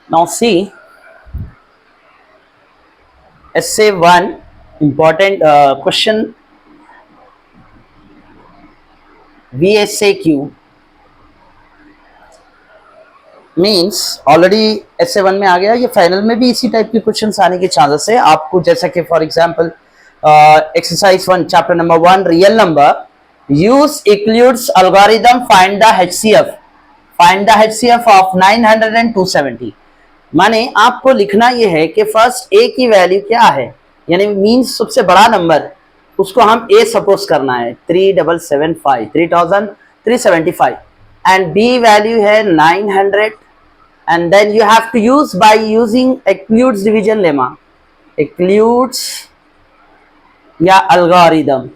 Now see, essay 1 important question VSAQ means already essay 1 में आ गया, ये फाइनल में भी इसी टाइप के क्वेश्चंस आने के चांसेस है आपको, जैसा कि for example exercise 1 chapter number 1 real number use includes algorithm find the HCF of 900 and 270। माने आपको लिखना यह है कि फर्स्ट ए की वैल्यू क्या है, यानी मीन्स सबसे बड़ा नंबर उसको हम ए सपोज करना है 3775 एंड बी वैल्यू है 900 and then you have to use by using Euclid's division lemma, Euclid's या algorithm।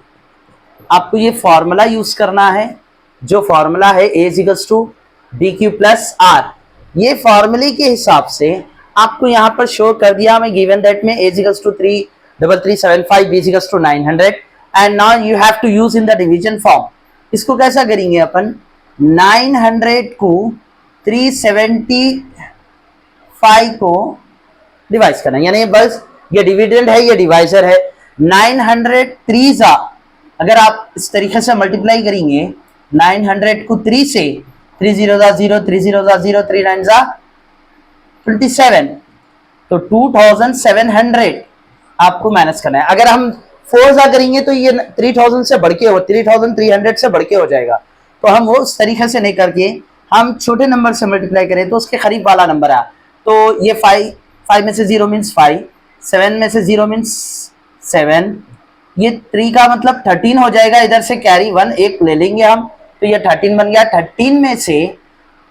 आपको ये फॉर्मूला यूज करना है, जो फॉर्मूला है A equals to BQ plus R। ये फॉर्मूले के हिसाब से आपको यहाँ पर शो कर दिया मैं गिवन दैट में A equals to 33375 B equals to 900 and now you have to use in the division form. इसको कैसा करेंगे अपन, 900 को 375 को डिवाइड करना, यानी बस ये डिविडेंड है, ये डिवाइजर है। 900 3 जा, अगर आप इस तरीके से मल्टीप्लाई करेंगे 900 को 3 से, 3 0 जा 0, 3 0 जा 0, 3 9 जा 27, तो 2700 आपको माइनस करना है। अगर हम 4 जा करेंगे तो ये 3000 से बढ़ के 3300 से बढ़ के हो जाएगा, तो हम वो उस तरीके से नहीं करके हम छोटे नंबर से मल्टीप्लाई करें तो उसके करीब वाला नंबर आया। तो ये 5 में से 0 मीन्स 5, 7 में से 0 मीन्स 7, ये 3 का मतलब 13 हो जाएगा, इधर से कैरी 1 एक ले लेंगे हम, तो ये 13 बन गया। 13 में से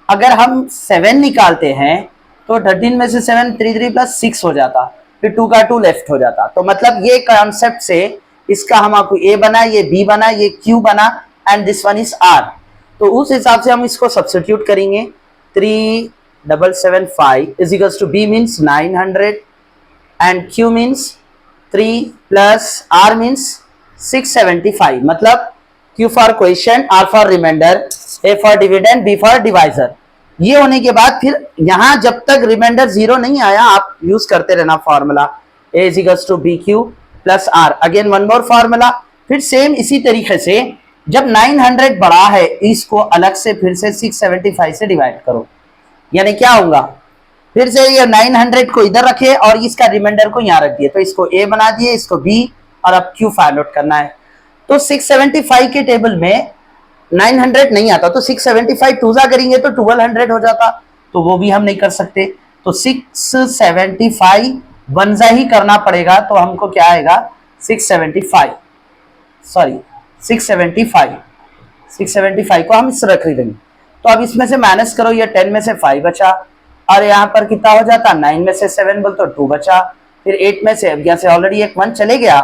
अगर हम 7 निकालते हैं तो 13 में से 7 3 3 प्लस 6 हो जाता, फिर 2 का 2 लेफ्ट हो जाता। तो मतलब ये कॉन्सेप्ट से इसका हम आपको ए बना, ये बी बना, ये क्यू बना and this one is R. तो उस हिसाब से हम इसको सब्स्टिट्यूट करेंगे। 3775 is equals to B means 900 and Q means 3 plus R means 675। मतलब Q for question, R for remainder, A for dividend, B for divisor. ये होने के बाद फिर यहां जब तक रिमाइंडर 0 नहीं आया आप यूज करते रहना formula A is equals to B Q plus R. Again one more formula, फिर सेम इसी तरीके से जब 900 बड़ा है इसको अलग से फिर से 675 से डिवाइड करो, यानी क्या होगा, फिर से ये 900 को इधर रखे और इसका रिमाइंडर को यहाँ रख दिए, तो इसको ए बना दिए, इसको बी, और अब क्यू फाइंड आउट करना है। तो 675 के टेबल में 900 नहीं आता, तो 675 टूजा करेंगे तो 1200 हो जाता, तो वो भी हम नहीं कर सकते। तो 675 वनजा ही करना पड़ेगा, तो हमको क्या आएगा 675 को हम इस तरह खरीदेंगे। तो अब इसमें से माइनस करो, ये 10 में से 5 बचा, और यहाँ पर कितना हो जाता, 9 में से 7 बोल तो 2 बचा, फिर 8 में से, अब यहाँ से ऑलरेडी एक 1 चले गया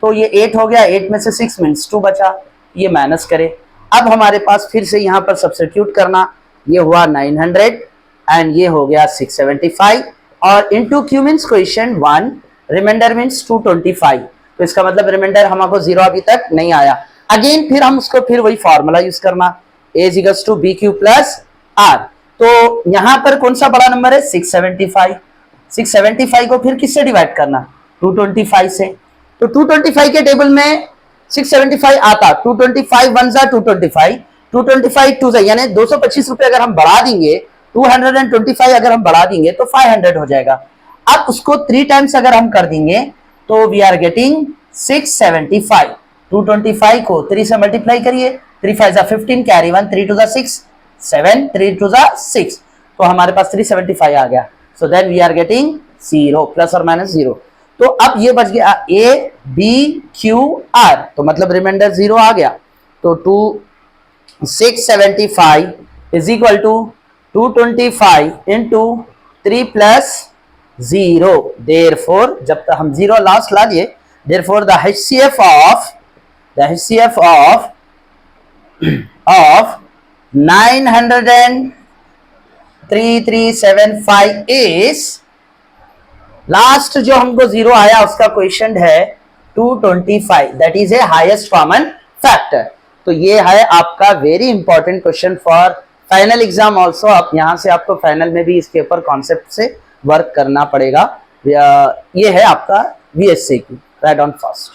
तो ये 8 हो गया, 8 में से 6 मीन्स 2 बचा, ये माइनस करे। अब हमारे पास फिर से यहाँ पर सब्स्टिट्यूट करना, ये हुआ 900 एंड ये हो गया 675 और into Q means question 1, remainder means 225, तो इसका मतलब रिमाइंडर हमको 0 अभी तक नहीं आया। अगेन फिर हम उसको फिर वही फॉर्मूला यूज करना, a is equals to B Q plus r. तो यहां पर कौन सा बड़ा नंबर है 675 को फिर किससे डिवाइड करना 225 से, तो 225 के टेबल में 675 आता, 225 वन जा 225, 225 टू जा, यानी 225 रुपए अगर हम बढ़ा देंगे, 225 अगर हम बढ़ा देंगे तो 500 हो जाएगा। अब उसको 3 टाइम्स अगर हम कर देंगे तो वी आर गेटिंग 675। 225 को 3 से मल्टीप्लाई करिए, 3 5 15, कैरी 1, 3 2 6, 7, 3 2 6, तो हमारे पास 375 आ गया। So then we are getting 0 plus और माइनस 0। तो अब ये बच गया ए बी क्यू आर, तो मतलब रिमाइंडर 0 आ गया। तो 675 is equal to 225 into 3 plus 0, therefore जब तक हम 0 लास्ट ला लिए, therefore the HCF of 93375 is, last जो हमको 0 आया उसका क्वेश्चन है 225, that is a highest common factor. तो ये है आपका very important question for final exam also. आप यहां से आपको फाइनल में भी इस पेपर कॉन्सेप्ट से वर्क करना पड़ेगा। ये है आपका VSCQ, राइट ऑन फर्स्ट।